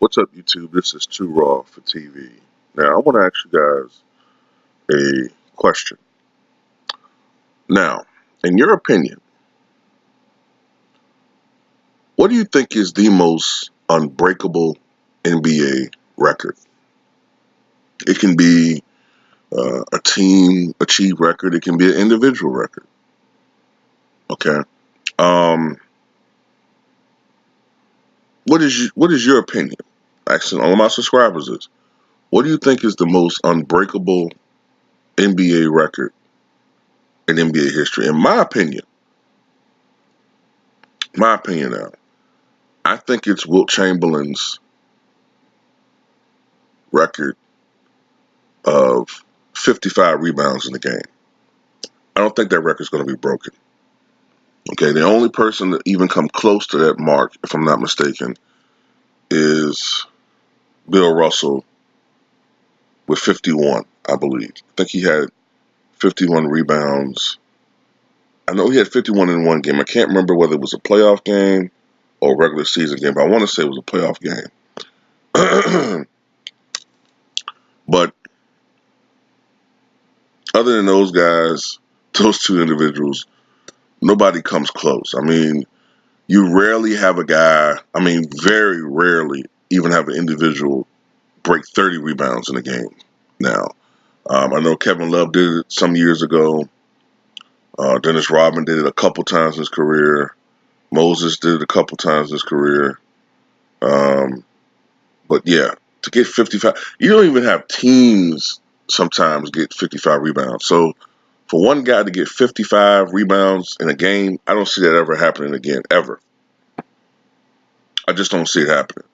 What's up, YouTube? This is Too Raw for TV. Now, I want to ask you guys a question. Now, in your opinion, what do you think is the most unbreakable NBA record? It can be a team achieved record. It can be an individual record. Okay. Um, what is your opinion? Actually, all of my subscribers is. What do you think is the most unbreakable NBA record in NBA history? In my opinion now, I think it's Wilt Chamberlain's record of 55 rebounds in the game. I don't think that record's going to be broken. Okay, the only person that even come close to that mark, if I'm not mistaken, is Bill Russell with 51, I believe. I think he had 51 rebounds. I know he had 51 in one game. I can't remember whether it was a playoff game or a regular season game, but I want to say it was a playoff game. But other than those guys, those two individuals, nobody comes close. I mean, you rarely have a guy, very rarely even have an individual break 30 rebounds in a game now. I know Kevin Love did it some years ago. Dennis Rodman did it a couple times in his career. Moses did it a couple times in his career. But yeah, to get 55, you don't even have teams sometimes get 55 rebounds. So for one guy to get 55 rebounds in a game, I don't see that ever happening again, ever. I just don't see it happening.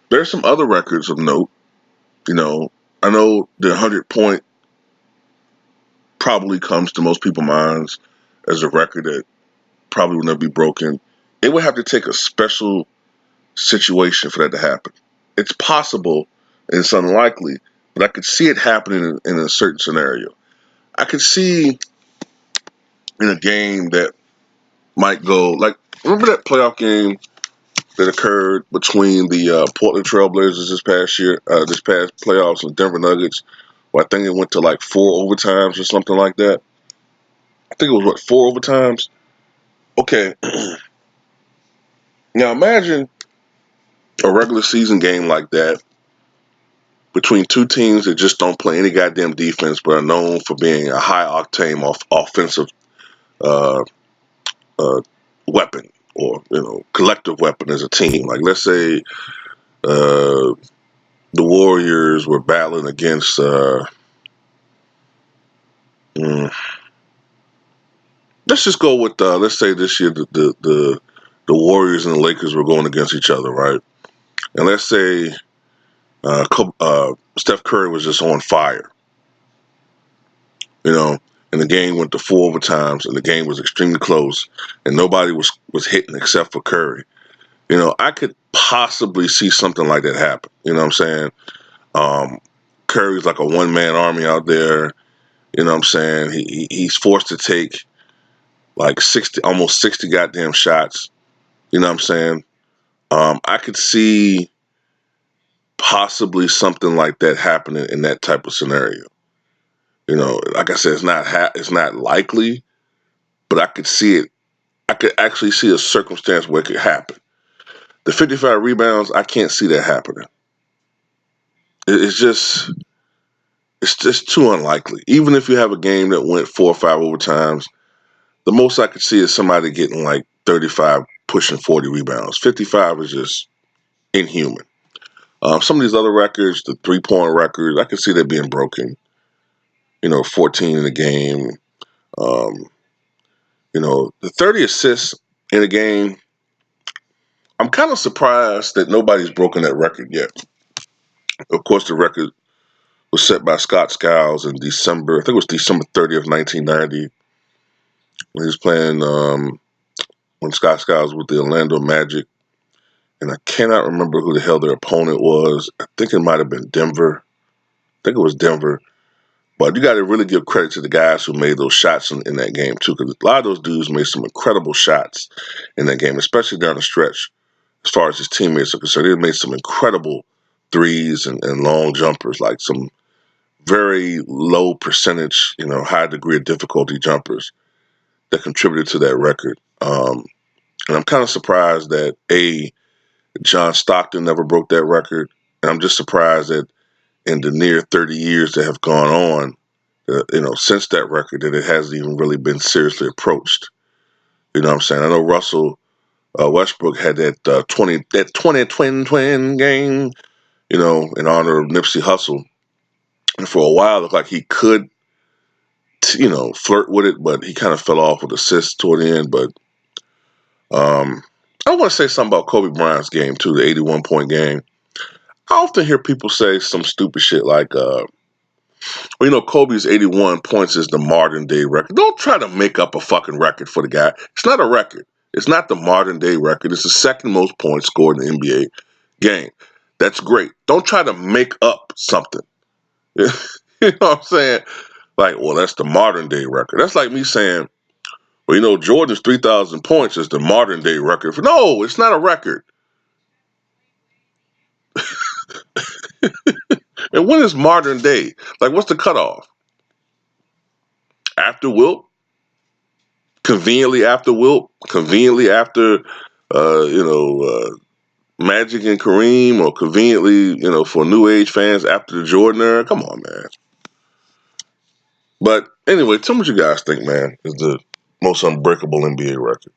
There's some other records of note. I know the 100-point probably comes to most people's minds as a record that probably would never be broken. It would have to take a special situation for that to happen. It's possible and it's unlikely, but I could see it happening in a certain scenario. I could see in a game that might go like, remember that playoff game that occurred between the Portland Trailblazers this past playoffs, and Denver Nuggets? Well, I think it went to like 4 overtimes or something like that. I think it was 4 overtimes. Okay, now imagine a regular season game like that between two teams that just don't play any goddamn defense, but are known for being a high octane offensive uh, uh, weapon, or collective weapon as a team. Like, let's say the Warriors were battling against mm, let's just go with let's say this year the Warriors and the Lakers were going against each other, right? And let's say Steph Curry was just on fire, and the game went to 4 overtimes, and the game was extremely close, and nobody was hitting except for Curry. I could possibly see something like that happen. You know what I'm saying? Curry's like a one-man army out there. You know what I'm saying? He's forced to take like almost 60 goddamn shots. You know what I'm saying? I could see possibly something like that happening in that type of scenario. Like I said, it's not likely, but I could see it. I could actually see a circumstance where it could happen. The 55 rebounds, I can't see that happening. It's just too unlikely. Even if you have a game that went 4 or 5 overtimes, the most I could see is somebody getting like 35, pushing 40 rebounds. 55 is just inhuman. Some of these other records, the 3-point records, I could see that being broken. 14 in a game. Um, the 30 assists in a game. I'm kind of surprised that nobody's broken that record yet. Of course, the record was set by Scott Skiles in December. I think it was December 30th, 1990, when he was playing. When Scott Skiles was with the Orlando Magic, and I cannot remember who the hell their opponent was. I think it might have been Denver. I think it was Denver. But you got to really give credit to the guys who made those shots in that game, too, because a lot of those dudes made some incredible shots in that game, especially down the stretch, as far as his teammates are concerned. He made some incredible threes and long jumpers, like some very low percentage, high degree of difficulty jumpers that contributed to that record. And I'm kind of surprised that John Stockton never broke that record, and I'm just surprised that in the near 30 years that have gone on, since that record, that it hasn't even really been seriously approached. You know what I'm saying? I know Russell Westbrook had that 20 twin game, in honor of Nipsey Hussle, and for a while it looked like he could, flirt with it, but he kind of fell off with assists toward the end. But I want to say something about Kobe Bryant's game too, the 81-point game. I often hear people say some stupid shit like, Kobe's 81 points is the modern day record. Don't try to make up a fucking record for the guy. It's not a record. It's not the modern day record. It's the second most points scored in the NBA game. That's great. Don't try to make up something. You know what I'm saying? Like, well, that's the modern day record. That's like me saying, well, Jordan's 3,000 points is the modern day record. No, it's not a record. And when is modern day? Like, what's the cutoff? After Wilt? Conveniently after Wilt? Conveniently after, Magic and Kareem? Or conveniently, for New Age fans after the Jordan era? Come on, man. But anyway, tell me what you guys think, man, is the most unbreakable NBA record.